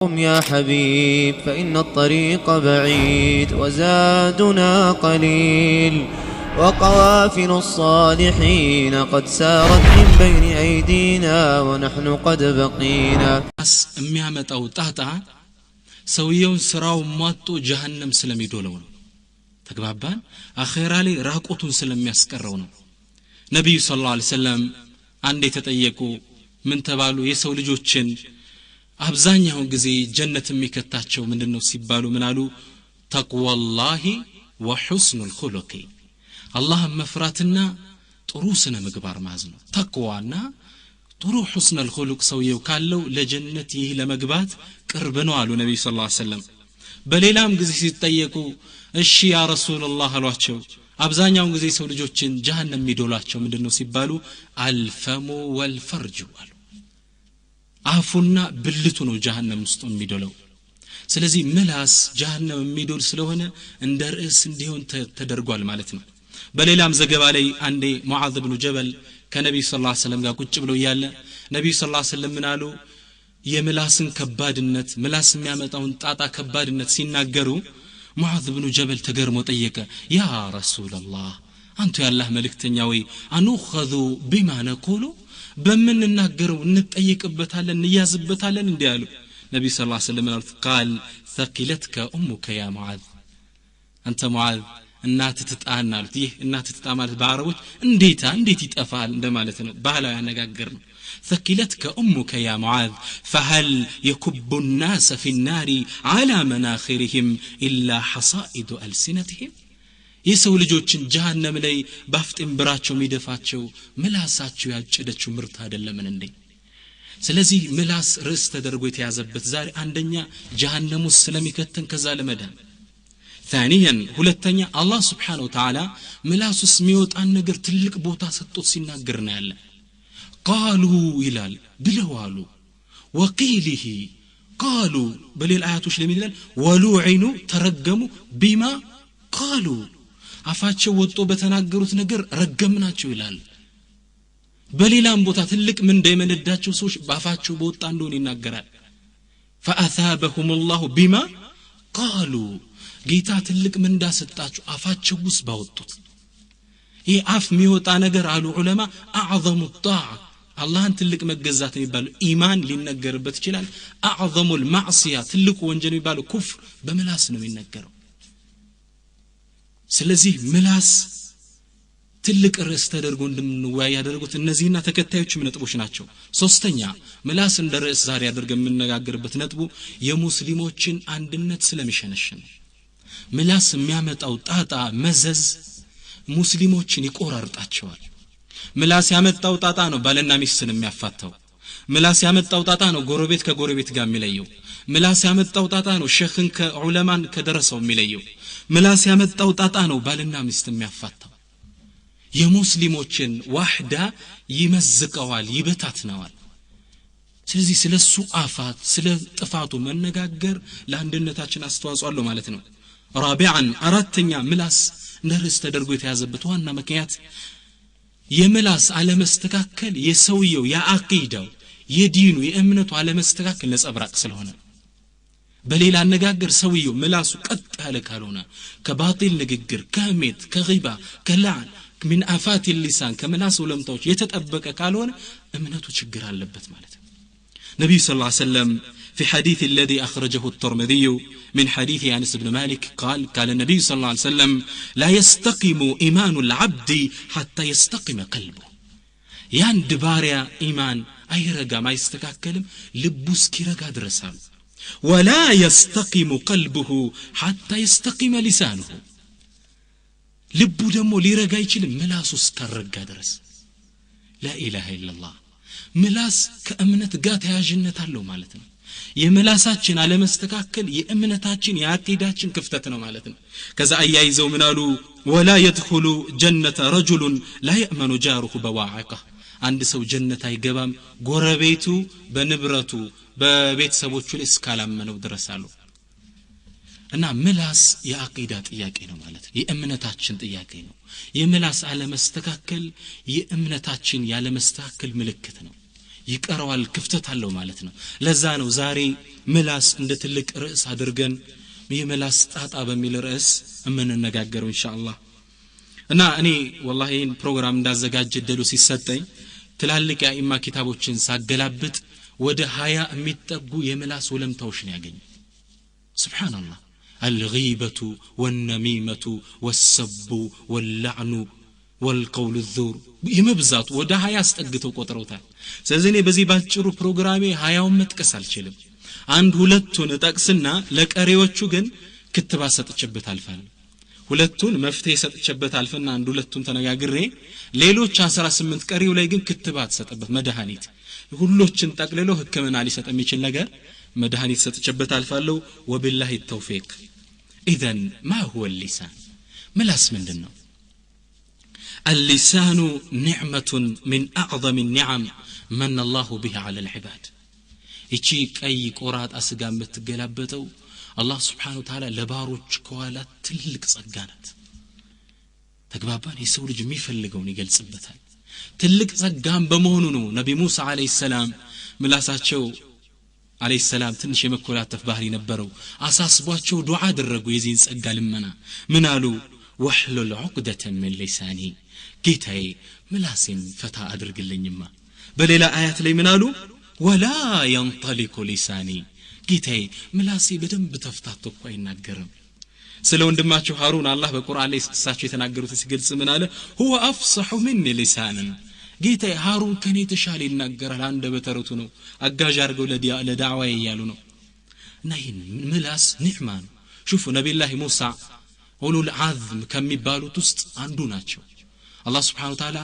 قم يا حبيب فإن الطريق بعيد وزادنا قليل وقوافل الصالحين قد سارت من بين أيدينا ونحن قد بقينا أميامة أو تحتها سويون سراو ماتو جهنم سلمي دولون تقبابان أخيرالي راقوتون سلم يسكرون نبي صلى الله عليه وسلم عندي تتأيكو من تبالو يسول جوتشن አብዛኛው ጊዜ ጀነት የሚከታቸው ምንድነው ሲባሉ ምናሉ ተቅዋላሂ ወሁስኑል ኹሉቂ አላህን መፍራትና ጥሩ ስነ ምግባር ማዝ ነው ተቅዋና ጥሩ ሁስኑል ኹሉቅ ሰውየው ካለው ለጀነት ይህ ለመግባት ቅርብ ነው አሉ ነብዩ ሰለላሁ ዐለይሂ ወሰለም በሌላም ጊዜ ሲጠየቁ እሺ ያ ረሱላህ አሏቸው አብዛኛው ጊዜ ሰው ልጆችን ጀሃነም የሚዶላቸው ምንድነው ሲባሉ አልፈሙ ወልፈርጁ አሉ አፉና ብልቱ ነው ጀሃነም ውስጥ የሚዶለው ስለዚህ ምላስ ጀሃነም የሚዶል ስለሆነ እንደ ርዕስ እንዲሆን ተደርጓል ማለት ነው በሌላም ዘገባ ላይ አንዴ ሙዓዝ ኢብኑ ጀበል ከነብዩ ሰለላሁ ዐለይሂ ወሰለም ጋር ቁጭ ብለው ያለ ነብዩ ሰለላሁ ዐለይሂ ወሰለም ምናሉ የምላስን ከባድነት ምላስ የሚያመጣውን ጣጣ ከባድነት ሲናገሩ ሙዓዝ ኢብኑ ጀበል ተገርሞ ጠየቀ ያ ረሱላህ አንተ ያላህ መልእክተኛ ወይ አንኹዙ ቢማ ነቁሉ በመንናገረው እንጠይቅበታለን እንያዝበታለን እንዲያሉ ነብዩ ሰለላሁ ዐለይሂ ወሰለም قال ثقلتك امك يا معاذ አንተ ሙዓዝ እናት ትጣና አሉት ይህ እናት ትጣ ማለት በአረቦች እንዴት ይጠፋል እንደማለት ነው ባህላዊ አነጋገር ነው ثقلتك امك يا معاذ فهل يكب الناس في النار على مناخرهم الا حصائد السنتهم የሰው ልጆችን ጀሃነም ላይ ባፍጥም ብራቸው ሚደፋቸው ምላሳቸው ያጨደችው ምርት አይደለም እንዴ ስለዚህ ምላስ ርዕስ ተደርጎ የተያዘበት ዛሬ አንደኛ ጀሃነም ውስጥ ስለሚከተን ከዛ ለመዳን ثانيا ሁለተኛ አላህ Subhanahu Wa Ta'ala ምላሱስ የሚወጣን ነገር ትልቅ ቦታ ሰጥቶት ሲናገር ነው ያለ قالوا ይላል ብለዋሉ ወቂሊሂ قالوا በሌላ አያቶች ለምን ይላል ወሉዒኑ ተረገሙ ቢማ قالوا አፋቸው ወጥቶ በተናገሩት ነገር ረገምናቸው ይላል በሌላም ቦታ ትልቅ ምን እንደመነዳቸው ሰዎች ባፋቸው በወጣ እንደሆነ ይናገራል فاثابهم الله بما قالوا ጌታ ትልቅ ምን እንዳሰጣቸው አፋቸው ውስጥ ባወጡት ይሄ አፍ የሚወጣ ነገር አሉ ዑለማ اعظم الطاعه አላህን ትልቅ መገዛት የሚባለው ኢማን ሊነገርበት ይችላል اعظم المعصيه ትልቁ ወንጀል የሚባለው ኩፍር በምላስ ነው የሚነገረው ስለዚህ ምላስ ትልቅ ርዕስ ተደርጎ እንደምንወያይ ያደረጉት እነዚህና ተከታዮች ነጥቦች ናቸው ሶስተኛ ምላስ እንደ ርዕስ ዛሬ አድርገን የምንነጋገርበት ነጥቡ የሙስሊሞችን አንድነት ስለሚሸነሽን ምላስ የሚያመጣው ጣጣ መዘዝ ሙስሊሞችን ይቆራርጣቸዋል ምላስ ያመጣው ጣጣ ነው ባልና ሚስትን የሚያፋታው ምላስ ያመጣው ጣጣ ነው ጎረቤት ከጎረቤት ጋር የሚለየው ምላስ ያመጣው ጣጣ ነው ሸኽን ከዑለማን ከደረሰው የሚለየው ምላስ ያመጣው ጣጣ ነው ባልና ሚስት የሚያፋታው የሙስሊሞችን ዋህዳ ይመዝቀዋል ይበታትነዋል ስለዚህ ስለሱ አፋት ስለ ጥፋቱ መነጋገር ለአንድነታችን አስተዋጽኦ አለው ማለት ነው رابعا አራተኛ ምላስ ነርስ ተደርጎ የተያዘበት ዋና ምክንያት የምላስ አለመስተካከል የሰውየው የአቂዳው የዲኑ የእምነቱ አለመስተካከል ነጸብራቅ ስለሆነ በሌላ አነጋገር ሰውየው ምላሱ ቀጥ ያለ ካልሆነ ከባጢል ንግግር ከህሜት ከጊባ ከላን من آفات اللسان ከምላስ ወለምታዎች የተጠበቀ ካልሆነ እምነቱ ችግር አለበት ማለት ነው ነብዩ ሰለላሁ ዐለይሂ ወሰለም في حديث الذي أخرجه الترمذي من حديث أنس بن مالك قال النبي صلى الله عليه وسلم لا يستقيم إيمان العبد حتى يستقيم قلبه ያንድ ባሪያ ኢማን አይረጋ ማይስተካከልም ልቡ እስኪረጋ ድረሳል ولا يستقيم قلبه حتى يستقيم لسانه ልቡ ደግሞ ሊረጋ ይችላል ምላሱ እስከረጋ ድረስ لا اله الا الله ምላስ ከእምነት ጋር ተያያዥነት አለው ማለት ነው የምላሳችን አለመስተካከል የእምነታችን የአቂዳችን ክፍተት ነው ማለት ነው ከዛ አያይዘው ምናሉ ولا يدخل جنة رجل لا يأمن جاره بواعقه አንድ ሰው ጀነት አይገባም ጎረቤቱ በንብረቱ በቤተሰቦቹ ላይ እስካላመነው ድረስ አሉ እና ምላስ የአቂዳ ጥያቄ ነው ማለት ነው የእምነታችን ጥያቄ ነው የምላስ አለመስተካከል የእምነታችን ያለመስተካከል ምልክት ነው ይቀረዋል ክፍተት አለው ማለት ነው ለዛ ነው ዛሬ ምላስ እንደ ትልቅ ርዕስ አድርገን የምላስ ጣጣ በሚል ርዕስ እምንነጋገረው ኢንሻአላህ እና እኔ والله ይሄን ፕሮግራም እንዳዘጋጀ ደሉ ሲሰጠኝ ትላልቅ የኢማ ኪታቦችን ሳገላብጥ ወደ 20 የሚጠጉ የምላስ ወለምታዎች ነው ያገኝ ሱብሃንአላህ الغيبة والنميمة والسب واللعن والقول الذور يمبزات ወደ 20 አስጠግተው ቆጥረውታል ስለዚህ እኔ በዚህ ባጭሩ ፕሮግራሜ 20ውን መጥቀስ አልችልም አንድ ሁለቱን ጠቅስና ለቀሪዎቹ ግን ክትባት ሰጥቼበት አልፋለሁ ሁለቱን መፍትሄ ሰጥቼበት አልፈና አንድ ሁለቱን ተነጋግሬ ሌሎች 18 ቀሪው ላይ ግን ክትባት ሰጥበት መድኃኒት ሁሉችን ጠቅልሎ ህክምና ሊሰጥ የሚችል ነገር መድኃኒት ሰጥቼበት አልፋለሁ ወቢላሂ ተውፊቅ اذا ما هو اللسان ምላስ ምንድነው اللسان نعمة من أعظم النعم من الله بها على العباد ይቺ ቀይ ቆራጥ አስጋ የምትገላበጠው አላህ Subhanahu Wa Ta'ala ለባሮች ከዋላ ትልቅ ጸጋ ናት ተግባባን የሰው ልጅ የሚፈልገውን ይገልጽበታል ትልቅ ጸጋም በመሆኑ ነው ነብይ ሙሳ አለይሂ ሰላም ምላሳቸው አለይሂ ሰላም ትንሽ የመኮላተፍ ባህሪ ነበረው አሳስቧቸው ዱዓ አደረጉ የዚህን ጸጋ ልመና ምን አሉ ወህሉል ዑቅደተ ሚን ሊሳኒ ጌታዬ ምላሴን ፈታ አድርግልኝማ በሌላ አያት ላይ ምን አሉ ወላ ينطلق لساني ጌታዬ ምላሴ በደንብ ተፍታቶ እኮ አይናገርም ስለ ወንድማቸው ሃሩን አላህ በቁርአን ላይ እሳቸው የተናገሩት ሲገልጽ ምን አለ هو افصح مني لسانا ጌታዬ ሃሩን ከኔ ተሻለ ይናገራል አንደበተርቱ ነው አጋዥ አርገው ለዳዕዋ ይያሉ ነው እና ይሄን ምላስ ኒዕማ ነው ሹፉ ነብዩላህ ሙሳ ኡሉል አዝም ከሚባሉት ውስጥ አንዱ ናቸው አላህ Subhanahu Wa Ta'ala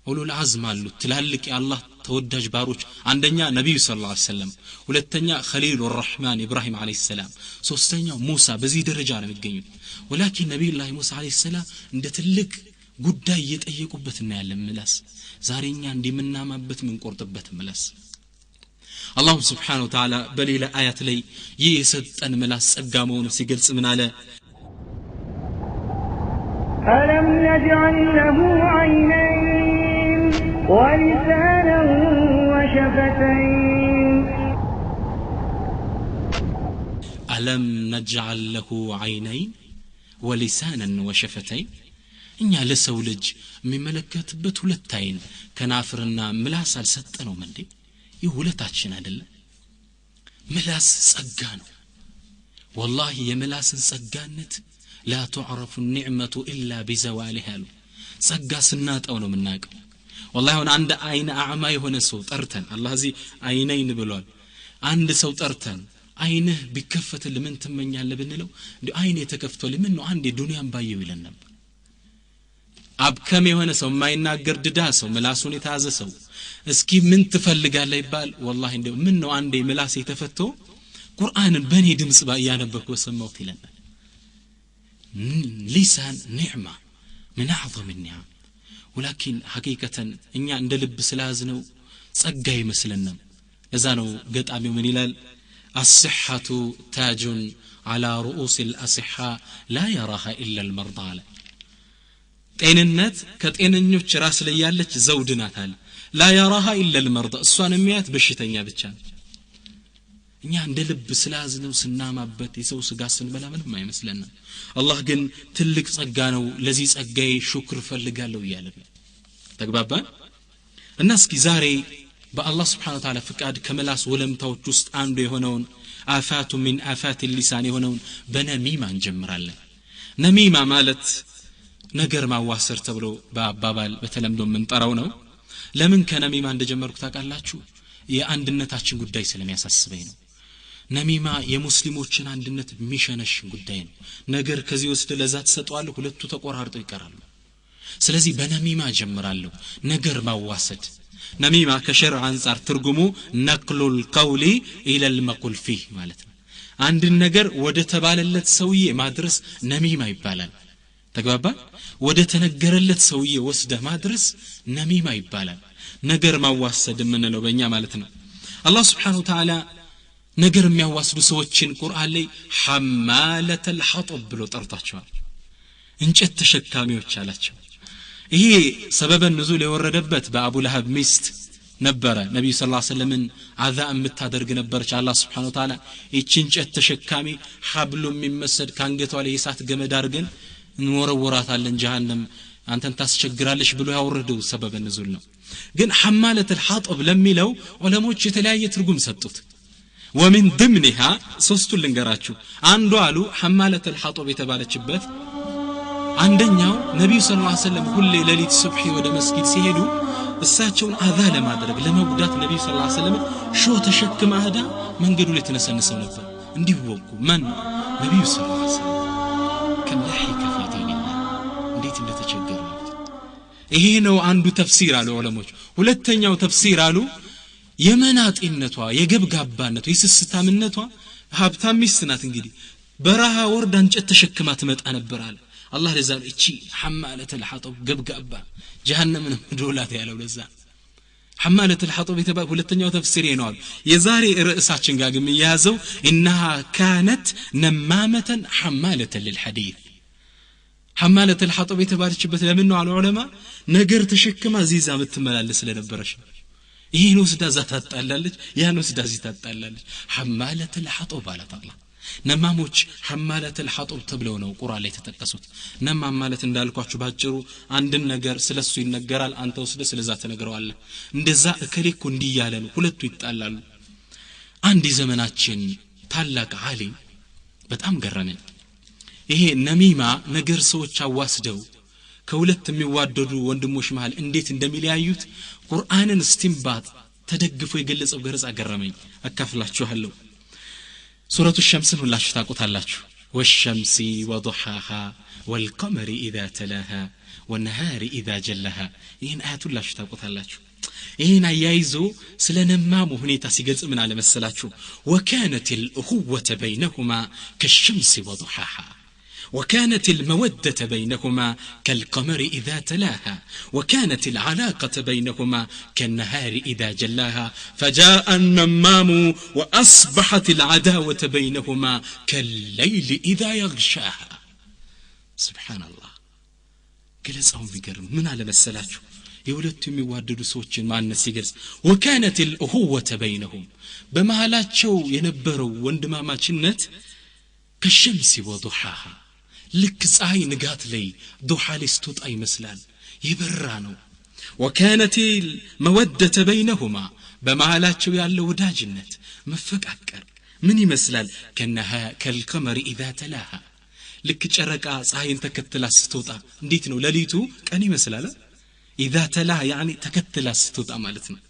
ኡሉል አዝም አሉ ትላልቅ የአላህ ተወዳጅ ባሮች አንደኛ ነብዩ ሰለላሁ ዐለይሂ ወሰለም ሁለተኛ ኸሊሉር ረህማን ኢብራሂም አለይሂ ሰላም ሶስተኛው ሙሳ በዚህ ደረጃ ነው የሚገኙት ወላኪን ነብዩላህ ሙሳ አለይሂ ሰላም እንደ ትልቅ ጉዳይ እየጠየቁበት እና ያለ ምላስ ዛሬኛ እንደምናማበት ምን ቆርጥበት ምላስ አላህ Subhanahu Wa Ta'ala በሌላ አያት ላይ ይህ የሰጠን ምላስ ጸጋ መሆኑን ሲገልጽ ምን አለ ألم نجعل له عينين ولسانا وشفتين ألم نجعل له عينين ولسانا وشفتين እኛ ለሰው ልጅ የሚመለከትበት ሁለት አይን ከናፍርና ምላስ አልሰጠነውም እንዴ ይህ ሁለታችን አይደለ ምላስ ጸጋ ነው والله የምላስን ጸጋነት لا تعرف النعمة إلا بزوالها ጸጋ ስናጣው ነው የምናውቀው والله አሁን አንድ አይን አዕማ የሆነ ሰው ጠርተን አላህ እዚህ አይነይን ብሏል አንድ ሰው ጠርተን አይንህ ቢከፈትልህ ምን ትመኛለህ ብንለው እንዴ አይኔ ተከፍቶልኝ ምን ነው አንዴ ዱንያን ባየው ይለን ነበር አብከም የሆነ ሰው የማይናገር ድዳ ሰው ምላሱን የተያዘ ሰው እስኪ ምን ትፈልጋለህ ይባል والله እንደው ምን ነው አንዴ ምላስ የተፈቶ ቁርአንን በኔ ድምጽ ያነበብኩ ሰማሁት ይለናል لسان نعمة من أعظم النعم ولكن حقيقة إني عند لب سلازنو ጸጋይ መስለና ለዛነው ገጣሚው ምን ይላል الصحة تاج على رؤوس الأصحاء لا يراها إلا المرضى ጤንነት ከጤነኞች ራስ ላይ ያለች ዘውድ ናት አለ لا يراها إلا المرضى እሷን የሚያት በሽተኛ ብቻ እኛ እንደ ልብ ስላዝነው ስናማበት የሰው ስጋ ስንበላ ምንም አይመስለና አላህ ግን ትልቅ ጸጋ ነው ለዚህ ጸጋዬ ሹክር ፈልጋለሁ ይያለ ተግባባን እና እስኪ ዛሬ በአላህ Subhanahu Wa Ta'ala ፍቃድ ከመላስ ወለምታዎች ውስጥ አንዱ የሆነውን አፋቱ ሚን አፋት اللسان የሆነውን በነሚማ እንጀምራለን ነሚማ ማለት ነገር ማዋሰር ተብሎ በአባባል በተለምዶ የምንጠራው ነው ለምን ከነሚማ እንደጀመርኩ ታውቃላችሁ የአንድነታችን ጉዳይ ስለሚያሳስበኝ ነው ነሚማ የሙስሊሞችን አንድነት ሚሸነሽ ጉዳይ ነው ነገር ከዚህ ውስጥ ለዛ ተሰጧል ሁለቱ ተቆራርጠው ይቀራሉ ስለዚህ በነሚማ ጀምራለሁ ነገር ማዋሰድ ነሚማ ከሸርዕ አንፃር ትርጉሙ ነቅሉል ቀውሊ ኢለል መቁል ፊህ ማለት ነው አንድ ነገር ወደ ተባለለት ሰውዬ ማድረስ ነሚማ ይባላል ተግባባ ወደ ተነገረለት ሰውዬ ወስደ ማድረስ ነሚማ ይባላል ነገር ማዋሰድ ምንለው በእኛ ማለት ነው አላህ Subhanahu Wa Ta'ala ነገር የሚያዋስዱ ሰዎችን ቁርአን ላይ ሐማለተል ሐጠብ ብሎ ጠርቷቸዋል እንጨት ተሸካሚዎች አላቸው ይሄ ሰበበ ንዙል የወረደበት በአቡ ለሀብ ሚስት ነበረ ነብዩ ሰለላሁ ዐለይሂ ወሰለም አዛ የምታደርግ ነበርች አላህ Subhanahu Wa Ta'ala እቺን ጨት ተሸካሚ ሐብሉ የሚመስል ካንገቷ ላይ የሳት ገመድ አድርገን እንወረወራታለን ጀሃነም አንተን ታስቸግራለሽ ብሎ ያወረደው ሰበበ ንዙል ነው ግን ሐማለት الحطب ለሚለው ዑለሞች የተለያየ ትርጉም ሰጡት ومن ضمنها ሶስቱን ልንገራችሁ አንዱ አሉ ሐማለት الحطب የተባለችበት አንደኛው ነብዩ ሰለላሁ ዐለይሂ ወሰለም ሁሌ ሌሊት ሱብሂ ወደ መስጊድ ሲሄዱ እሳቸውን አዛ ለማድረግ ለመጉዳት ነብዩ ሰለላሁ ዐለይሂ ወሰለም ሾ ተሸክማ ሄዳ መንገዱ ላይ ተነሰነሰው ነበር እንዲወቁ ማን ነብዩ ሰለላሁ ዐለይሂ ወሰለም ከለሂከ في دين الله እንዴት እንደተቸገሩ ይሄ ነው አንዱ ተፍሲር አሉ ዑለሞች ሁለተኛው ተፍሲር አሉ የመናጢነቷ የገብጋባነቷ የስስታምነቷ ሀብታም ሚስት ናት እንግዲህ በረሃ ወርዳ እንጨት ተሸክማ ትመጣ ነበር አለ አላህ ለዛ እቺ ሐማለት الحطب ገብጋባ ጀሃነምን ዶላት ያለው ለዛ ሐማለት الحطب የተባለ ሁለተኛው ተፍሲር ነው የዛሬ ርዕሳችን ጋር ግን ያዘው انها كانت نمامه حماله للحديث ሐማለት الحطب የተባለችበት ለምን ነው አሉ ዑለማ ነገር ተሸክማ ዚዛ ምትመላለስ ስለነበረች ይሄን ወስዳ ዛታጣላለች ያን ወስዳ ዚታጣላለች ሐማለት الحطب ማለት አላህ ነማሞች ሐማለት الحطب ተብለው ነው ቁርአን ላይ ተጠቀሱት ነማም ማለት እንዳልኳችሁ ባጭሩ አንድን ነገር ስለሱ ይነገራል አንተ ወስደ ስለዛ ተነግረዋለህ እንደዛ እከሌኩ እንዲያለ ነው ሁለቱ ይጣላሉ አንድ ዘመናችን ታላቅ ዓሊም በጣም ገረመኝ ይሄ ነሚማ ነገር ሰዎች አዋስደው ከሁለት የሚዋደዱ ወንድሞች መሃል እንዴት እንደሚለያዩት ቁርአንን እስቲንባጥ ተደግፎ የገለጸው ገረጻ ገረመኝ አካፍላችኋለሁ سورة الشمس ሁላችሁ ታውቁታላችሁ والشمس وضحاها والقمر إذا تلاها والنهار إذا جلاها ይሄን አያት ሁላችሁ ታውቁታላችሁ ይሄን አያይዞ ስለነማሙ ሁኔታ ሲገልጽ ምን አለ መሰላችሁ وكانت الأخوة بينهما كالشمس وضحاها وكانت المودة بينهما كالقمر إذا تلاها وكانت العلاقة بينهما كالنهار إذا جلاها فجاء النمام وأصبحت العداوة بينهما كالليل إذا يغشاها سبحان الله قلصهم بقرم من على مسلاته يولدتم يواددوا سوچن مع الناس يقلص وكانت الأخوة بينهم بمهالاتشو ينبروا وندماماتشنت كالشمس وضحاها ልክ ፀሐይ ንጋት ላይ ዱሃ ላይ ስትወጣ ይመስላል ይበራ ነው وكانت المودة بينهما በመሃላቸው ያለው ወዳጅነት መፈቃቀር ምን ይመስላል كالقمر إذا تلاها ልክ ጨረቃ ፀሐይን ተከትላ ስትወጣ እንዴት ነው ለሊቱ ቀን ይመስላል إذا تلاها يعني ተከትላ ስትወጣ ማለት ነው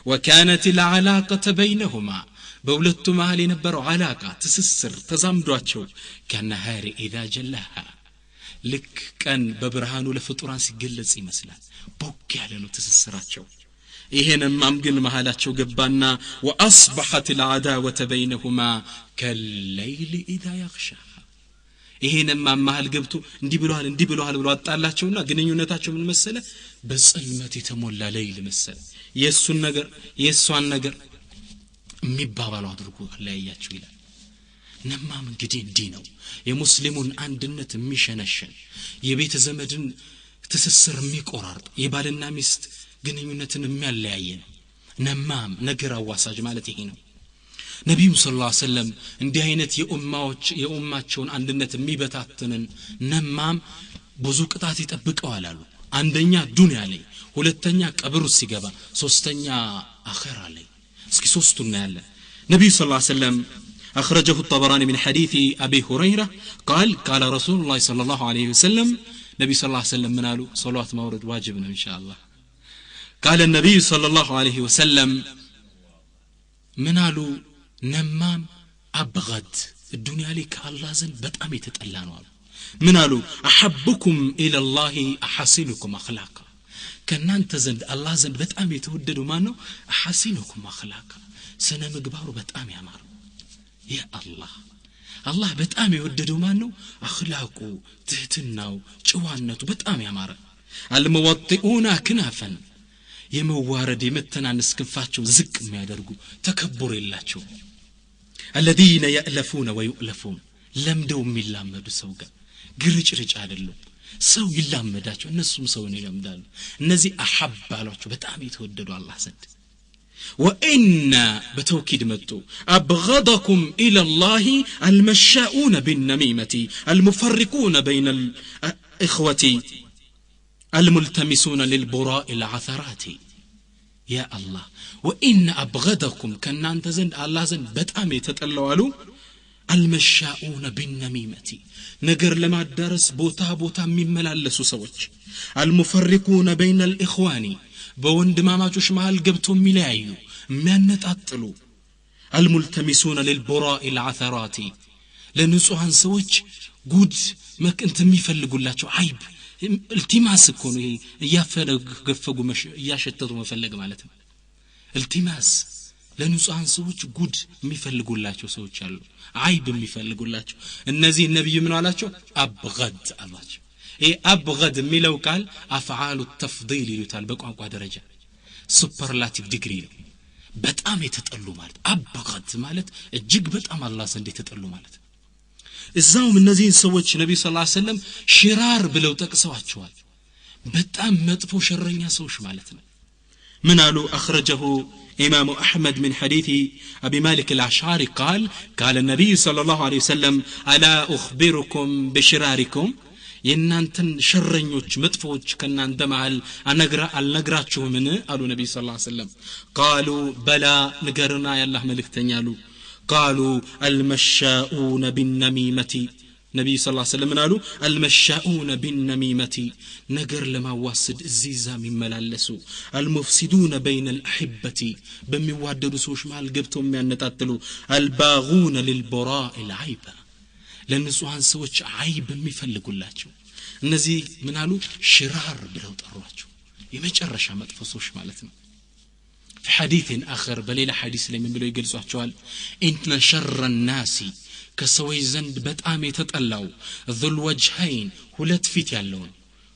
وكانت العلاقة بينهما በሁለቱ መሃል የነበረው አላቃ ትስስር ተዛምዷቸው ከነሃሪ إذا جلاها ልክ ቀን በብርሃኑ ለፍጡራን ሲገለጽ ይመስላል ቦክ ያለ ነው ትስስራቸው ይሄንማም ግን መሃላቸው ገባና واصبحت العداوة بينهما كالليل إذا يغشاها ይሄንማም መሃል ገብቶ እንዲህ ብለዋል ብሎ አጣላቸውና ግንኙነታቸው ምን መሰለ በጽልመት የተሞላ ሌሊት መሰለ የሱን ነገር የሷን ነገር የሚባባሉ አድርጎ ለያያቸው ይላል ነማም እንግዲህ እንዲህ ነው የሙስሊሙን አንድነት የሚሸነሸን የቤተ ዘመድን ትስስር የሚቆራርጥ የባልና ሚስት ግንኙነትን የሚያለያየ ነው ነማም ነገር አዋሳጅ ማለት ይሄ ነው ነብዩ ሰለላሁ ዐለይሂ ወሰለም እንዲህ አይነት የኡማቸውን አንድነት የሚበታተንን ነማም ብዙ ቅጣት ይጠብቀዋል አሉ አንደኛ ዱንያ ላይ ሁለተኛ ቀብሩ ሲገባ ሶስተኛ አኺራ ላይ እስኪ ሶስቱና ያለ ነብዩ ሰለላሁ ዐለይሂ ወሰለም أخرجه الطبراني من حديث أبي هريرة قال رسول الله صلى الله عليه وسلم نبي صلى الله عليه وسلم منالو صلوات مورد واجبنا إن شاء الله قال النبي صلى الله عليه وسلم منالو نمام أبغض الدنيا لك الله زن بتأمي تتألانوا منالو أحبكم إلى الله أحسنكم أخلاقا كان أنت زند الله زند بتأمي توددوا مانو أحسنكم أخلاقا سنة مقبارو بتأمي أمارو يا الله በጣም የወደደው ማን ነው አኽላቁ ትህትናው ጨዋነቱ በጣም ያማረ አልመወጥኡና ክናፈን የመዋረድ የመተናነስ ክንፋቸው ዝቅ የሚያደርጉ ተከብር የላቸው الذين يألفون ويؤلفون ለምደው የሚላመዱ ሰው ጋር ግርጭርጭ አይደለም ሰው ይላመዳቸው እነሱም ሰውን ይላመዳሉ እነዚህ አሐባሏቸው በጣም የተወደዱ አላህ ዘንድ وإن بتوكيد متو أبغضكم إلى الله المشاؤون بالنميمة المفرقون بين الإخوة الملتمسون للبراء العثرات يا الله وإن أبغضكم كان أنت زند الله زند بتأمي تتلوالو المشاؤون بالنميمة نجر لما الدرس بوتا مملالسو سوج المفرقون بين الإخوان بوند ما ماجوش مال قبتهم ملايو مانت أطلو الملتمسون للبراء العثرات لنسوهن سوج قد ما كنت ميفلقوا الله عيب التماس كونو يافلق قفقوا مش ياشتتوا مفلق مالتهم التماس لنسوهن سوج قد ميفلقوا الله سوج يالو عيب ميفلقوا الله النزي النبي من علاچو أبغض الله أبغض ميلو قال أفعال التفضيل يتال بقوا درجة سوبرلاتيف ديجري በጣም የተጠሉ ማለት አበቀት ማለት እጅግ በጣም አላህ ዘንድ የተጠሉ ማለት እዛውም እነዚህን ሰዎች ነብዩ ሰለላሁ ዐለይሂ ወሰለም ሽራር ብለው ጠቅሰዋቸዋል በጣም መጥፎ ሸረኛ ሰዎች ማለት ነው ምን አሉ اخرجه امام احمد من حديث ابي مالك الاشعري قال النبي صلى الله عليه وسلم الا اخبركم بشراركم የናንተን ሸረኞች መጥፎች ከናንተ መሃል አልነግራችሁ ምን አሉ ነብዩ ሰለላሁ ዐለይሂ ወሰለም قالوا بلا ንገርና ያላህ መልእክተኛ አሉ قالوا المشاؤون بالنميمة ነብዩ ሰለላሁ ዐለይሂ ወሰለም አሉ المشاؤون بالنميمة ነገር ለማዋሰድ እዚዛም ይመላለሱ المفسدون بين الأحبة በሚዋደዱ ሰዎች መሃል ገብተው የሚያነጣጥሉ الباغون للبراء العيب ለንጹሃን ሰዎች አይብ የሚፈልጉላቸው እነዚህ ምን አሉ ሽራር ብለው ጠሯቸው የመጨረሻ መጥፎ ሰዎች ማለት ነው في حديث آخر بليلة حديث لمن بلو يقلسوا إن شر الناس كسوي زند بتأمي تتقلعو ذو الوجهين هلت فيت يالون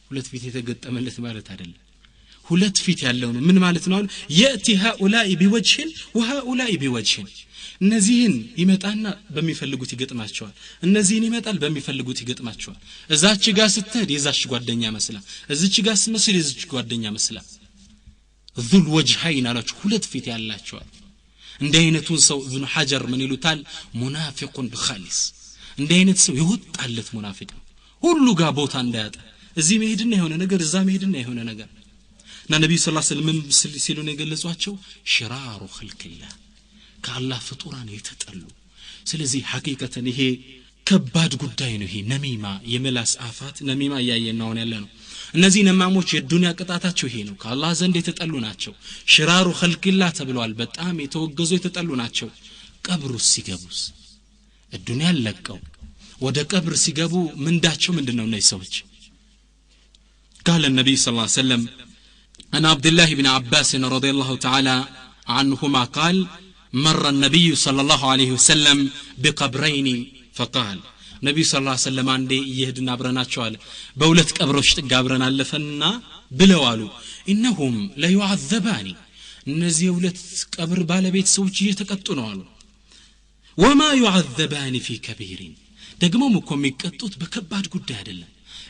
هلت فيت يتقد أملت مالت هذا هلت فيت يالون من مالت نقول يأتي هؤلاء بوجه وهؤلاء بوجه እነዚህን ይመጣና በሚፈልጉት ይገጥማቸዋል እነዚህን ይመጣል በሚፈልጉት ይገጥማቸዋል እዛች ጋር ስትሄድ የዛች ጓደኛ መስላ እዚች ጋር ስመስል የዚች ጓደኛ መስላ ذل وجهين አላችሁ ሁለት ፊት ያላቸዋል እንደ አይነቱን ሰው ኢብኑ ሐጀር ምን ይሉታል ሙናፊቁን በኻሊስ እንደ አይነት ሰው ይወጣለት ሙናፊቅ ነው ሁሉ ጋር ቦታ እንዳያጣ እዚህ መሄድና የሆነ ነገር እዛ መሄድና የሆነ ነገር እና ነብዩ ሰለላሁ ዐለይሂ ወሰለም ሲሉ ነው የገለጿቸው ሽራሩ ኸልቅላህ ከአላህ ፍጡራን የተጠሉ ስለዚህ ሐቂቀተን ይሄ ከባድ ጉዳይ ነው ይሄ ነሚማ የመላስ አፋት ነሚማ ያየናው ያለ ነው እነዚህ ነማሞች የዱንያ ቅጣታቸው ይሄ ነው ከአላህ ዘንድ የተጠሉ ናቸው ሽራሩ ኸልቅላህ ተብለዋል በጣም የተወገዙ የተጠሉ ናቸው ቀብሩስ ሲገቡስ الدنيا ለቀው ወደ ቀብር ሲገቡ ምንዳቸው ምንድነው እነዚህ ሰዎች قال النبي صلى الله عليه وسلم عن عبد الله بن عباس رضي الله تعالى عنهما قال مر النبي صلى الله عليه وسلم بقبرين فقال نبي صلى الله عليه وسلم عندي يهدنا برناچو አለ በሁለት ቀብሮች ተጋብረን አለፈና ብለዋሉ انهم لا يعذبان እነዚህ ሁለት ቀብር ባለቤት ሰዎች እየተቀጡ ነው አሉ وما يعذبان في كبير ደግሞም እኮ የሚቀጡት በከባድ ጉዳይ አይደለም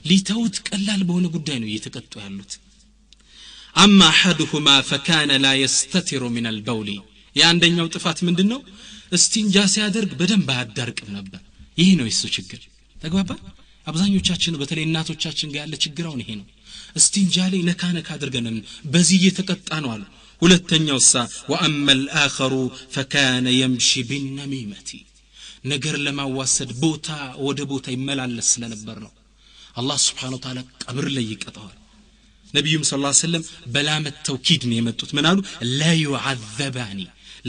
ሊተውት ቀላል በሆነ ጉዳይ ነው እየተቀጡ ያሉት اما احدهما فكان لا يستتر من البول የአንደኛው ጥፋት ምንድነው እስቲንጃ ሲያደርግ በደንብ አያዳርቅም ነበር ይሄ ነው የሱ ችግር ተግባባ አብዛኞቻችን በተለይ እናቶቻችን ጋር ያለ ችግራው ይሄ ነው እስቲንጃ ላይ ነካነካ አድርገን በዚህ እየተቀጣ ነው አሉ ሁለተኛው واما الاخر فكان يمشي بالنميمه ነገር ለማዋሰድ ቦታ ወደ ቦታ ይመላለስ ስለነበር ነው አላህ Subhanahu Wa Ta'ala ቀብር ላይ ይቀጣዋል ነብዩም ሰለላሁ ዐለይሂ ወሰለም በላመት ተውኪድ ነው የመጡት ምን አሉ لا يعذبان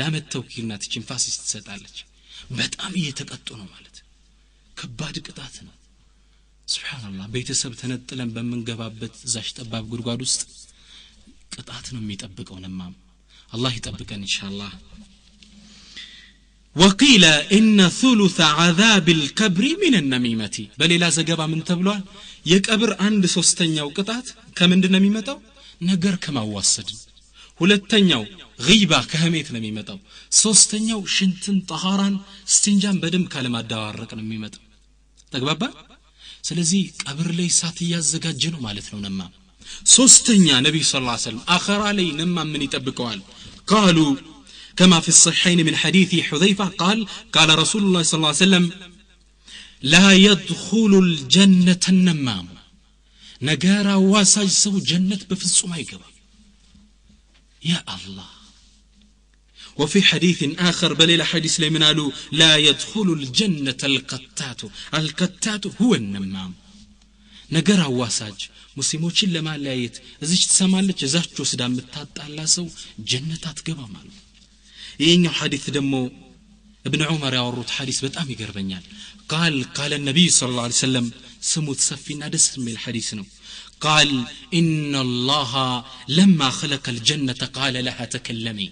ላመት ተውኪድ ናት ቺንፋሲስ ትሰጣለች በጣም እየተቀጡ ነው ማለት ከባድ ቅጣት ነው ሱብሃንአላህ ቤተሰብ ተነጥለን በመንገባበት ዛሽ ጠባብ ጉድጓድ ውስጥ ቅጣት ነው የሚጠብቀው ነማም አላህ ይጠብቀን ኢንሻአላህ وقيل ان ثلث عذاب القبر من النميمه በሌላ ዘገባ ምን ተብሏል የቀብር አንድ ሶስተኛው ቅጣት ከምንድነው የሚመጣው ነገር ከማዋሰድ ሁለተኛው غيባ ከህሜት ነው የሚመጣው ሶስተኛው ሽንትን ጠሃራን ስቲንጃን በደም ካለማዳዋረቅ ነው የሚመጣው ተግባባ ስለዚህ ቀብር ላይ ሳት ያዘጋጀ ነው ማለት ነው ነማ ሶስተኛ ነብዩ ሰለላሁ ዐለይሂ ወሰለም አኺራ ላይ ነማ ምን ይጠብቀዋል قالوا كما في الصحيحين من حديث حذيفة قال رسول الله صلى الله عليه وسلم لا يدخل الجنة النمام نجارا واساج سو جنة بفصو ما يقبا يا الله وفي حديث آخر بل حديث لمن قالوا لا يدخل الجنة القتات هو النمام نجارا واساج ሙስሊሞችን ለማለያየት እዚች ተሰማለች እዛች ወስዳ የምታጣላ ሰው ጀነት አትገባም አሉ ይሄኛው ሐዲስ ደግሞ ابن عمر ያወሩት ሐዲስ በጣም ይገርመኛል قال النبي صلى الله عليه وسلم ስሙት ሰፊና ደስ የሚል ሐዲስ ነው قال ان الله لما خلق الجنه قال لها تكلمي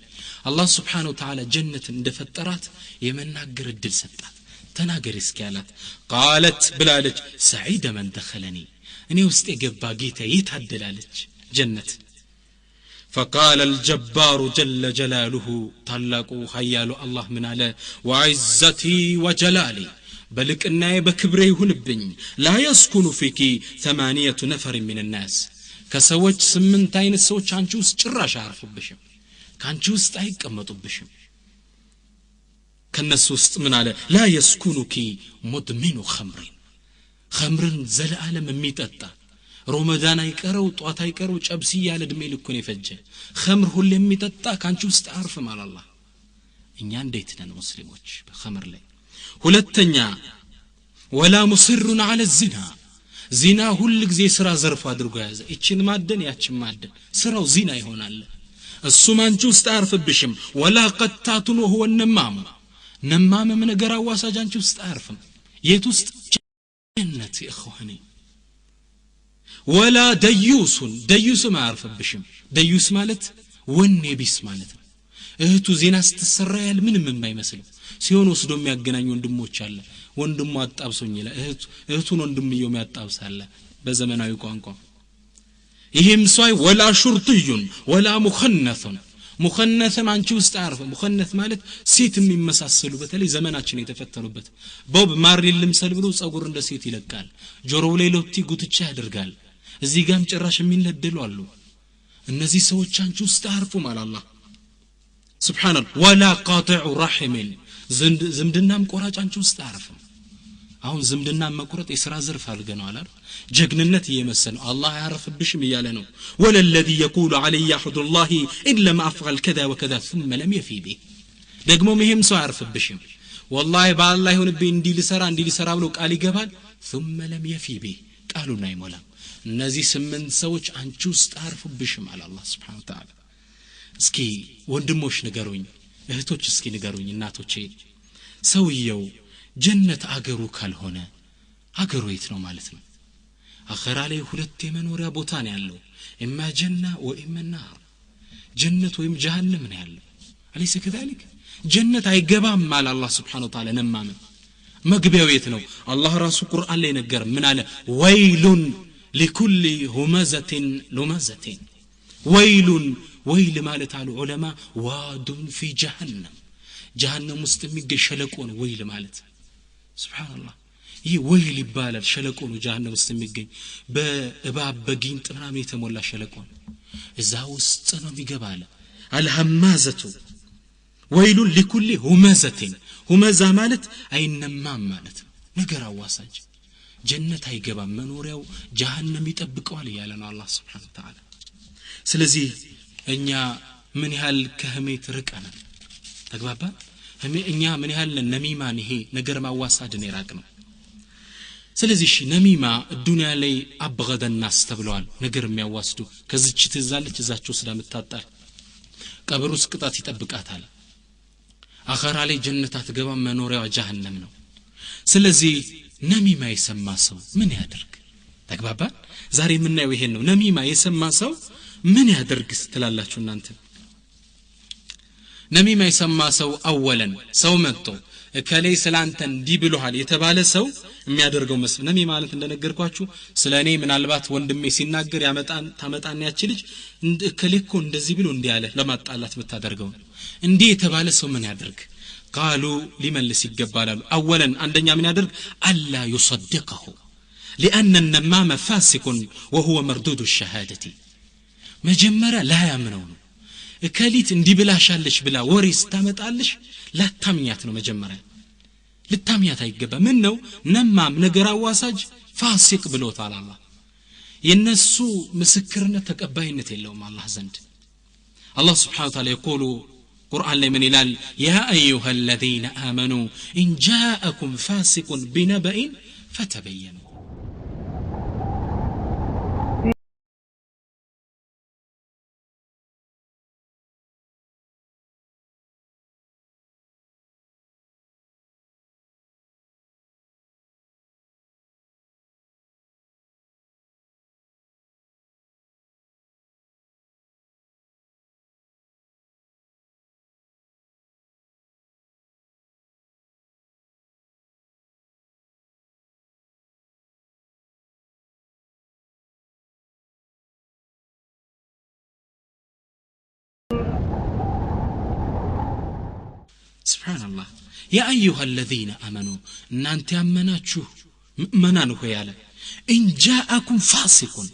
الله سبحانه وتعالى جنة እንደፈጠራት የመናገር እድል ሰጣት ተናገሪ እስኪያላት قالت بلالج سعيد من دخلني እኔ ውስጥ የገባ ጌታ ይታደላለች ጀነት فقال الجبار جل جلاله ታላቁ ኃያሉ አላህ ምን አለ وعزتي وجلالي በልቅናዬ በክብሬ ይሁንብኝ لا يسكن فيك 8 نفر من الناس ከሰዎች 8 አይነት ሰዎች አንቺ ውስጥ ጭራሽ አያርፉብሽም ካንቺ ውስጥ አይቀመጡብሽም ከነሱ ውስጥ ምን አለ لا يسكنك مدمن خمرን ዘለዓለም የሚጠጣ ሮመዳን አይቀረው ጧት አይቀረው ጨብሲ ያለ እድሜ ልኩን የፈጀ خمر ሁሉ የሚጠጣ ካንቺ ውስጥ አርፍም አላህ እኛ እንዴት ነን ሙስሊሞች በخمر ላይ ሁለተኛ ولا مصر على الزنا ዚና ሁሉ ጊዜ ስራ ዘርፍ አድርጎ ያዘ እቺን ማደን ያቺን ማደን ስራው ዚና ይሆናል እሱ ማንቺ ውስጥ አርፍብሽም ولا قتات وهو النمام ነማም ነገር አዋሳጅ አንቺ ውስጥ አርፍም የት ውስጥ جنة إخواني ولا ديوس ما عرف بشم ديوس مالت والنبيس مالت እህቱ ዜና ስትሰራ ያል ምንም የማይመስለው ሲሆን ወስዶ የሚያገናኙ ወንድሞች አለ ወንድሙ አጣብሶኝ ይላል እህቱን ወንድምየው የሚያጣብሳለ በዘመናዊ ቋንቋ ይሄም ሳይ ولا شرطي ولا مخنث አንቺ ውስጥ አርፈ مخنث ማለት ሴት የሚመሳሰሉ በተለይ ዘመናችን የተፈተኑበት ቦብ ማርሊን ልምሰል ብሎ ጸጉር እንደ ሴት ይለቃል ጆሮው ላይ ሎቲ ጉትቻ ያደርጋል እዚህ ጋም ጭራሽ የሚነደሉ አሉ እነዚህ ሰዎች አንቺ ውስጥ አርፉ ማለት አላህ ሱብሃንአላህ ولا قاطع رحم ዝምድናም ቆራጭ አንቺ ውስጥ አርፉ አሁን ዝምድና መቁረጥ የሥራ ዘርፍ አድርገነው አላል ጀግንነት እየመሰለ አላህ ያረፍብሽም ይያለ ነው ወለልذي يقول علي حد الله الا ما افعل كذا وكذا ثم لم يفي به ደግሞ ይሄም ሰው ያረፍብሽም والله በአላህ ይሁንብኝ እንዲ ሊሰራ ብሎ ቃል ይገባል ثم لم يفي به ቃሉን አይሞላም እነዚህ 8 ሰዎች አንቺ ውስጥ አርፉብሽም አለ አላህ Subhanahu Wa Ta'ala እስኪ ወንድሞች ንገሩኝ እህቶች እስኪ ንገሩኝ እናቶቼ ሰውየው ጀነት አገሩ ካልሆነ አገሩ የት ነው ማለት ነው አኺራ ላይ ሁለት የመኖሪያ ቦታ ነው ያለው እማ ጀና ወኢማ ናር ጀነት ወይም ጀሃነም ነው ያለው አለይሰ ከذلك ጀነት አይገባም ማለት አላህ Subhanahu Wa Ta'ala ነማም መግቢያው የት ነው አላህ ራሱ ቁርአን ላይ ነገር ምን አለ ወይሉን لكل همزة لمزة ወይል ማለት አሉ ዑለማ ዋዱን في جهنم ውስጥ የሚገኝ ሸለቆ ነው ወይል ማለት ሱብሃንአላህ ይህ ወይል ይባላል ሸለቆ ነው ጀሃነም ውስጥ የሚገኝ በእባብ በጊንጥ ምናምን የተሞላ ሸለቆ ነው እዛ ውስጥ ነው የሚገባለ አልሐማዘቱ ወይሉ لكل همزة ሁመዛ ማለት አይነማም ማለት ነው ነገር አዋሳጅ ጀነት አይገባም መኖሪያው ጀሃነም ይጠብቀዋል ያለ ነው አላህ Subhanahu Wa Ta'ala ስለዚህ እኛ ምን ያህል ከህሜት ርቀናል ተግባባ እኛ ምን ያህል ነሚማን ይሄ ነገር ማዋሳድን ይራቅ ነው ስለዚህ ነሚማ ዱንያ ላይ አብገደ الناس ተብለዋል ነገር የሚያዋስዱ ከዚች ትዛለች እዛቸው ስለምታጣል ቀብሩስ ቅጣት ይጠብቃታል አኺራ ላይ ጀነት አትገባም መኖሪያው ጀሃነም ነው ስለዚህ ነሚማ የሰማ ሰው ምን ያደርግ ተግባባ ዛሬ የምናየው ይሄን ነው ነሚማ የሰማ ሰው ምን ያደርግስ ትላላችሁ እናንተ ነሚማ የሰማ ሰው አወለን ሰው መጥቶ እከሌ ስላንተ እንዲብሉሃል የተባለ ሰው የሚያደርገው መስል ነሚማ ማለት እንደነገርኳችሁ ስለኔ ምናልባት ወንድሜ ሲናገር ታመጣና ያቺ ልጅ እከሌ እኮ እንደዚህ ብሎ እንዲያለ ለማጣላት ብታደርገው እንዲህ የተባለ ሰው ምን ያደርግ قالوا لملس ይገባላሉ አወለን አንደኛ ምን ያደርግ አላ يصدقه لان النمام فاسق وهو مردود الشهاده መጀመሪያ لا ያምነው እከሊት እንዲብላሻለሽ ብላ ወሬ ስታመጣልሽ ላታምኛት ነው መጀመሪያ ልታምኛት አይገባ ምን ነው ነማም ነገር አዋሳጅ ፋሲቅ ብሎታል አላህ የነሱ ምስክርነት ተቀባይነት የለውም አላህ ዘንድ አላህ Subhanahu Wa Ta'ala يقول ቁርአን ላይ ምን ይላል ያ አዩሃ الذين آمنوا إن جاءكم فاسق بنبأ فتبينوا Subhanallah ya ayyuha alladhina amanu እናንተ ያመናችሁ ምእመናን ሆይ ያለ in ja'akum fasiqun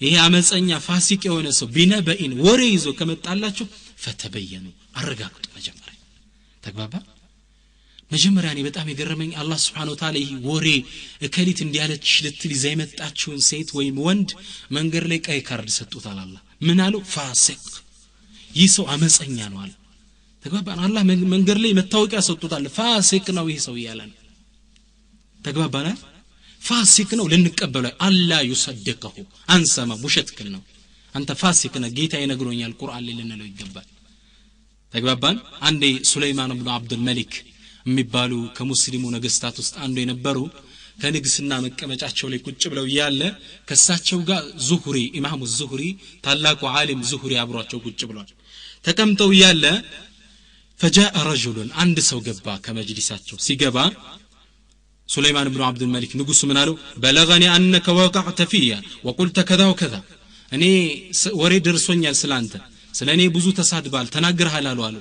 ይሄ አመፀኛ ፋሲቅ የሆነ ሰው ቢነበኢን ወሬ ይዞ ከመጣላችሁ ፈተበየኑ አረጋግጡ መጀመሪያ ተግባባ መጀመሪያ እኔ በጣም የገረመኝ አላህ Subhanahu Wa Ta'ala ይሄ ወሬ እከሊት እንዲያለች ልትል ይዛ የመጣችውን ሴት ወይም ወንድ መንገር ላይ ቀይ ካርድ ሰጥቶታል አላህ ምን አለው ፋሲቅ ይህ ሰው አመፀኛ ነው አለ ተግባባን አላህ መንገር ላይ መታወቂያ ሰጥቶታል ፋሲቅ ነው ይሄ ሰው ያለን ተግባባና ፋሲቅ ነው ልንቀበለው አላ ይصدقه አንሰማ ሙሽትክል ነው አንተ ፋሲቅ ነህ ጌታ ይነግሮኛል ቁርአን ላይ ልንለው ይገባል ተግባባን አንዴ ሱለይማን ኢብኑ አብዱል መሊክ የሚባሉ ከሙስሊሙ ነገስታት ውስጥ አንዱ የነበሩ ከንግስና መቀመጫቸው ላይ ቁጭ ብለው ያለ ከሳቸው ጋር ዙሁሪ ኢማሙ ዙሁሪ ታላቁ ዓሊም ዙሁሪ አብሯቸው ቁጭ ብሏል ተቀምጠው ያለ فجاء رجل عند سو ገባ ከመጅሊሳቸው ሲገባ ሱለይማን ኢብኑ አብዱል መሊክ ንጉስ ምን አለው بلغني انك وقعت فيا وقلت كذا وكذا እኔ ወሬ ደርሶኛል ስላንተ ስለኔ ብዙ ተሳድባል ተናግረሃል አሉ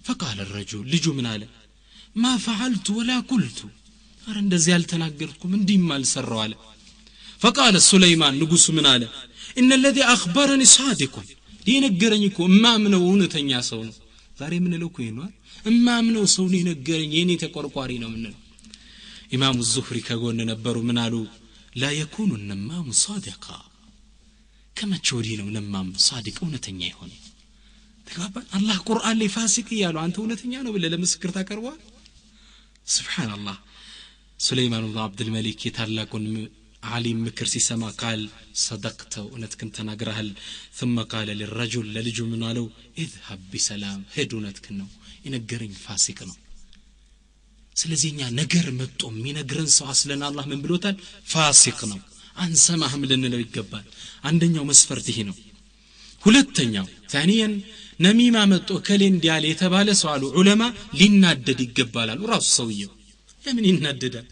فقال الرجل ልጁ ምን አለ ما فعلت ولا قلت አረ እንደዚህ ያልተናገርኩም እንዲም አልሰራው አለ فقال سليمان ንጉስ ምን አለ ان الذي اخبرني صادق ይነገረኝ እኮ እማምነው እውነተኛ ሰው ነው ዛሬ ምን ነው እኮ ይኗል እማምነው ሰው ነው ይነገረኝ የኔ ተቆርቋሪ ነው ምን ነው ኢማሙ ዙህሪ ከጎን ነበሩ ምን አሉ لا يكون النمام صادقا كما تشوري ነው ነማም صادق እውነተኛ ይሆን ተግባባ አላህ ቁርአን ላይ ፋሲቅ ያለው አንተ እውነተኛ ነው ብለ ለምስክር ታቀርባል ሱብሃንአላህ ሱለይማን ኢብኑ አብዱል መሊክ የታላቁን ዓሊም ምክር ሲሰማ ቃል صدقت እውነትክን ተናግረሃል ثم قال للرجل ለልጁ ምን አለው اذهب بسلام ሄድ እውነትክን ነው ይነገረኝ ፋሲቅ ነው ስለዚህኛ ነገር መጥቶ የሚነግረን ሰው አስለን አላህ ምን ብሎታል ፋሲቅ ነው አንሰማህም ልንለው ይገባል አንደኛው መስፈርት ይሄ ነው ሁለተኛው ثانيا ነሚማ መጥቶ ከሌ እንዲያለ የተባለ ሰው አሉ ዑለማ ሊናደድ ይገባል አሉ ራሱ ሰውየው ለምን ይናደዳል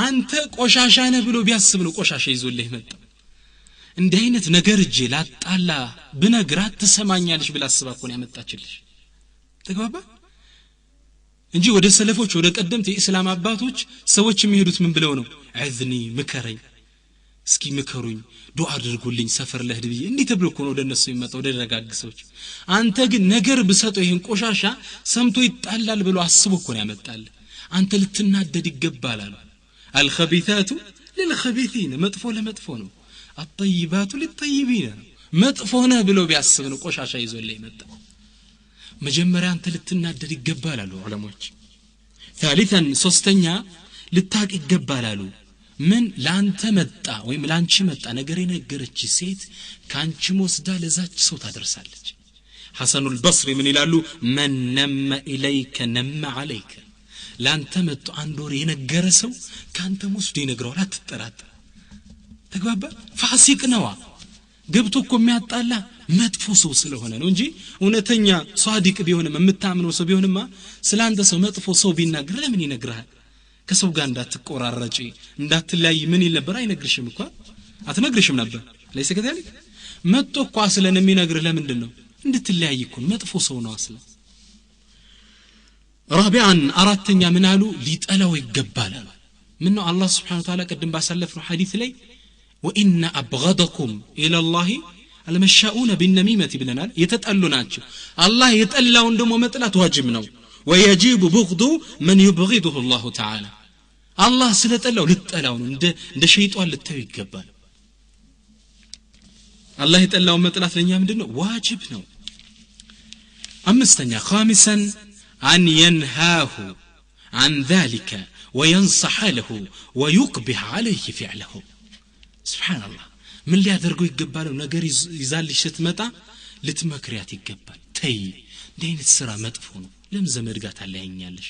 አንተ ቆሻሻ ነህ ብሎ ቢያስብ ነው ቆሻሻ ይዞልህ መጣ እንዲህ አይነት ነገር እጄ ላጣላ ብነግራት ትሰማኛለሽ ብላ አስባ እኮ ነው ያመጣችልሽ ተግባባ እንጂ ወደ ሰለፎች ወደ ቀደምት የእስላም አባቶች ሰዎች የሚሄዱት ምን ብለው ነው አዝኒ ምከረኝ እስኪ ምከሩኝ ዱዓ አድርጉልኝ ሰፈር ለህድ ብዬ እንዴ ተብሎ እኮ ነው ወደ እነሱ የሚመጣው ወደ ደጋግሶች አንተ ግን ነገር ብሰጠው ይሄን ቆሻሻ ሰምቶ ይጣላል ብሎ አስቦ እኮ ነው ያመጣል አንተ ልትናደድ ይገባል አሉ الخبيثات للخبيثين መጥፎ ለመጥፎ ነው الطيبات للطيبين መጥፎ ነው ብሎ ቢያስብ ነው ቆሻሻ ይዞልህ ይመጣ መጀመሪያ አንተ ልትናደድ ይገባል አሉ ዑለሞች ثالثا ሶስተኛ ልታቅ ይገባል አሉ ምን ላንተ መጣ ወይም ላንቺ መጣ ነገር የነገረች ሴት ካንቺ ወስዳ ለዛች ሰው ታደርሳለች ሐሰኑ البصري ምን ይላሉ من نم اليك نم عليك ላንተ መጥቶ አንድ ወሬ የነገረ ሰው ካንተ ወስዶ ይነግረዋል አትጠራጠር ተግባባ ፋሲቅ ነው ገብቶ እኮ የሚያጣላ መጥፎ ሰው ስለሆነ ነው እንጂ እውነተኛ ሷዲቅ ቢሆንም የምታምነው ሰው ቢሆንማ ስላንተ ሰው መጥፎ ሰው ቢናገር ለምን ይነግራል ከሰው ጋር እንዳትቆራረጪ እንዳትለያይ ምን ይል ነበር አይነግርሽም እኮ አትነግርሽም ነበር ለይስ ከታለክ መጥቶ እኮ አስለን የሚነግር ለምንድን ነው እንድትለያይ እኮ መጥፎ ሰው ነው አስለ رابعا አራተኛ ምን አሉ ሊጠላው ይገባል ምን ነው አላህ Subhanahu Wa Ta'ala ቀደም ባሳለፈው ሐዲስ ላይ وان ابغضكم الى الله المشاؤون بالنميمة ብለናል የተጠሉ ናቸው አላህ የጠላውን ደግሞ መጥላት ዋጅብ ነው ويجب بغض من يبغضه الله تعالى الله ስለጠላው ልጠላው ነው እንደ ሸይጣን ልተው ይገባል الله የጠላውን መጥላት ለኛ ምንድነው ዋጅብ ነው አምስተኛ خامسا أن ينهاه عن ذلك وينصح له ويقبح عليه فعله سبحان الله من اللي ያደርገው ይገባል ነገር ይዛልሽ ስትመጣ ልትመክሪያት ይገባል ተይ ደይን ስራ መጥፎ ነው ለምን ዘመድ ጋር ታለያኛለሽ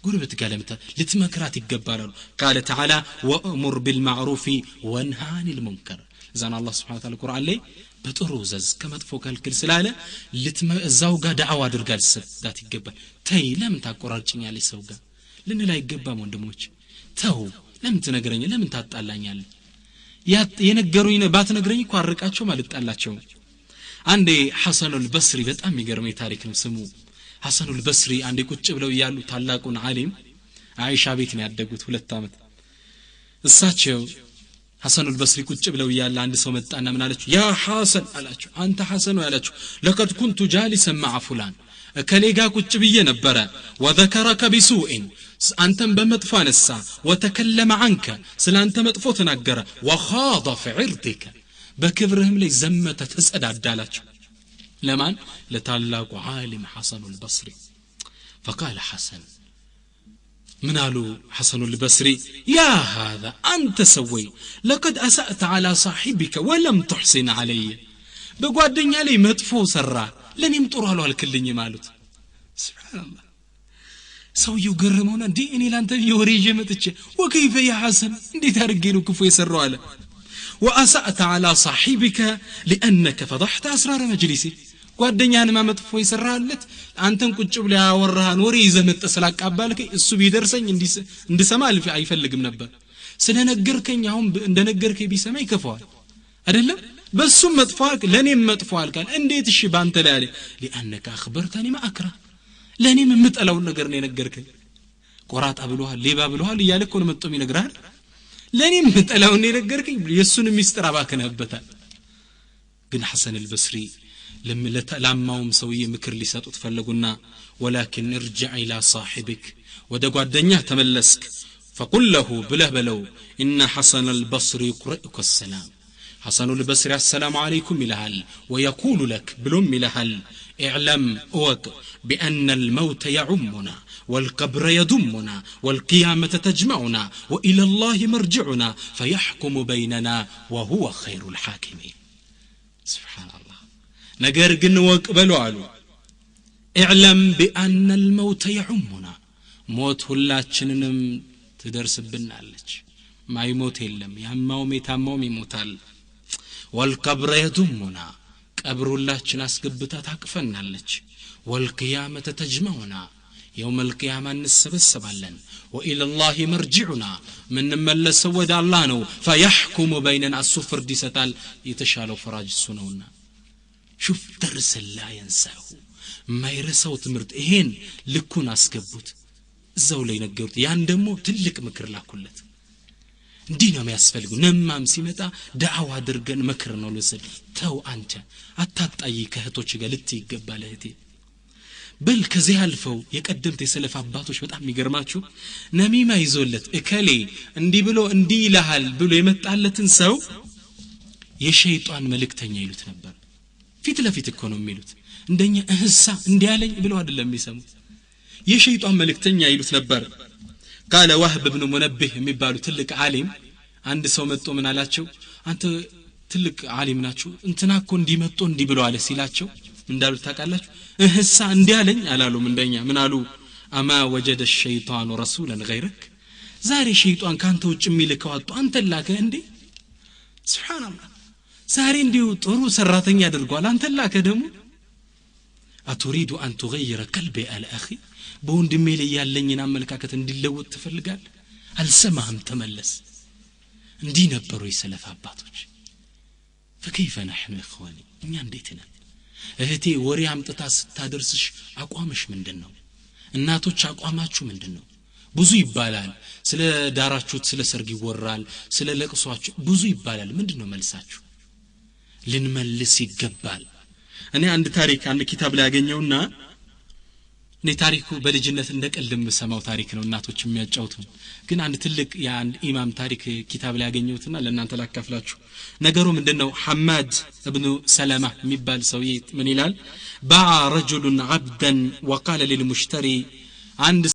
ጉርበት ጋር ልትመክራት ይገባል قال تعالى وأمر بالمعروف وانهى عن المنكر زان الله سبحانه وتعالى القرآن ላይ በጥሩ ዘዝ ከመጥፎ ከልክል ስላለ እዛው ጋር ዳዕዋ አድርጋል ሰዳት ይገባል ተይ ለምን ታቆራጭኛለሽ ሰው ጋር ልንላ ይገባም ወንድሞች ተው ለምን ትነግረኝ ለምን ታጣላኛለህ የነገሩኝ ባትነግረኝ እኮ አርቃቸው ማለት ጣላቸው አንዴ ሐሰን አልበስሪ በጣም የሚገርመኝ ታሪክ ነው ስሙ ሐሰን አልበስሪ አንዴ ቁጭ ብለው ያሉ ታላቁን ዓሊም አይሻ ቤት ነው ያደጉት 2 አመት እሳቸው ሐሰን አልበስሪ ቁጭ ብለው ያለ አንድ ሰው መጣና ምን አለችው ያ ሐሰን አላችሁ አንተ ሐሰን ነው ያላችሁ ለቀድ ኩንቱ ጃሊሰን مع فلان ከሌጋ ቁጭ ብዬ ነበረ وذكرك بسوء አንተን በመጥፎ አነሳ وتكلم عنك ስላንተ መጥፎ ተናገረ وخاض في عرضك በክብርህም ላይ ዘመተ ተጸዳዳላችሁ ለማን ለታላቁ ዓሊም ሐሰን አልበስሪ فقال حسن من قالوا حسن البصري يا هذا أنت سوي لقد أسأت على صاحبك ولم تحسن علي بقعدني علي مدفو سرا لن يمطرها له الكلني مالوت سبحان الله سوي يقرمونا دي إني لانت يوري جمتك وكيف يا حسن دي تارجينو كفو يسروا على وأسأت على صاحبك لأنك فضحت أسرار مجلسي ጓደኛን ማመጥፎ ይሰራለት አንተን ቁጭ ብለ ያወራሃን ወሬ ይዘመጥ ስላቃባልከ እሱ ቢደርሰኝ እንድሰማ አልፍ አይፈልግም ነበር ስለነገርከኝ አሁን እንደነገርከኝ ቢሰማ ይከፋዋል አይደለም በሱም መጥፋቅ ለኔም መጥፋል ካል እንዴት እሺ ባንተ ላይ አለ لانك اخبرتني ما اكره ለኔም የምጠላው ነገር ነው የነገርከኝ ቆራጣ ብለዋል ሌባ ብለዋል እያለኮ ነው መጥቶ ይነግራል ለኔም የምጠላው ነው የነገርከኝ የሱን ሚስጥር አባከነበታል ግን ሐሰን አልበስሪ لماهم سوي مكر لساتو تفلقنا ولكن ارجع إلى صاحبك ودقوا تملسك فقل له بله بلو إن حسن البصري يقرئك السلام حسن البصري السلام عليكم إلهال ويقول لك بلوم إلهال اعلم أوك بأن الموت يعمنا والقبر يدمنا والقيامة تجمعنا وإلى الله مرجعنا فيحكم بيننا وهو خير الحاكمين سبحان الله ነገር ግን ወቅበሉ አሉ اعلم بان الموت يعمنا ሞት ሁላችንንም ትደርስብናለች ማይሞት የለም ያማውም የታማውም ይሞታል والقبر يدمنا ቀብር ሁላችን አስገብታ ታቅፈናለች والقيامة تجمعنا يوم القيامة እንሰበሰባለን وإلى الله مرجعنا من ملس ود الله ነው فيحكم بيننا السفر ديستال يتشالو فراج السنونا شوف درس لا ينساه ما يرساو تمرت ይሄን ልኩን አስገቡት እዛው ላይ ነገሩት ያን ደሞ ትልቅ ምክር ላኩለት እንዲህ ነው የሚያስፈልጉ ነማም ሲመጣ ዳዕዋ አድርገን ምክር ነው ለሰል ተው አንተ አታጣይ ከህቶች ጋር ልትይገባል እህቴ በል ከዚህ አልፈው የቀደምት የሰለፍ አባቶች በጣም የሚገርማችሁ ነሚማ ይዞለት እከሌ እንዲህ ብሎ እንዲህ ይልሃል ብሎ የመጣለትን ሰው የሸይጣን መልእክተኛ ይሉት ነበር ፊት ለፊት እኮ ነው የሚሉት እንደኛ እህሳ እንዲያለኝ ብለው አይደለም የሚሰሙት የሸይጣን መልእክተኛ ይሉት ነበር قال وهب بن منبه የሚባሉ ትልቅ ዓሊም አንድ ሰው መጥቶ ምን አላቸው አንተ ትልቅ ዓሊም ናችሁ እንትናኮ እንዲመጣ እንዲ ብለው አለ ሲላቸው እንዳሉት ታውቃላችሁ እህሳ እንዲያለኝ አላሉም እንደኛ ምን አሉ አማ وجد الشيطان رسولا غيرك ዛሬ ሸይጣን ካንተ ውጭ የሚልከው አጡ አንተ ላከ እንዴ سبحان الله ዛሬ እንዲው ጥሩ ሰራተኛ አድርጓል አንተ ላከ ደሙ አትሪዱ አን تغير قلبي على اخي በወንድሜ ላይ ያለኝን አመለካከት እንዲለወጥ ትፈልጋል አልሰማህም ተመለስ እንዲህ ነበሩ የሰለፍ አባቶች فكيف نحن اخواني እኛ እንዴት ነን እህቴ ወሬ አምጥታ ስታደርስሽ አቋምሽ ምንድነው እናቶች አቋማችሁ ምንድነው ብዙ ይባላል ስለ ዳራችሁት ስለ ሰርግ ይወራል ስለ ለቅሷችሁ ብዙ ይባላል ምንድነው መልሳችሁ ልንመልስ ይገባል እኔ አንድ ታሪክ አንድ ኪታብ ላይ ያገኘውና እኔ ታሪኩ በልጅነት እንደቀልም ሰማው ታሪክ ነው እናቶች የሚያጫውቱ ግን አንድ ትልቅ የአንድ ኢማም ታሪክ ኪታብ ላይ ያገኘውትና ለእናንተ ላካፍላችሁ ነገሩ ምንድነው ሐማድ ኢብኑ ሰለማ የሚባል ሰውዬ ምን ይላል باع رجل عبدا وقال للمشتري عند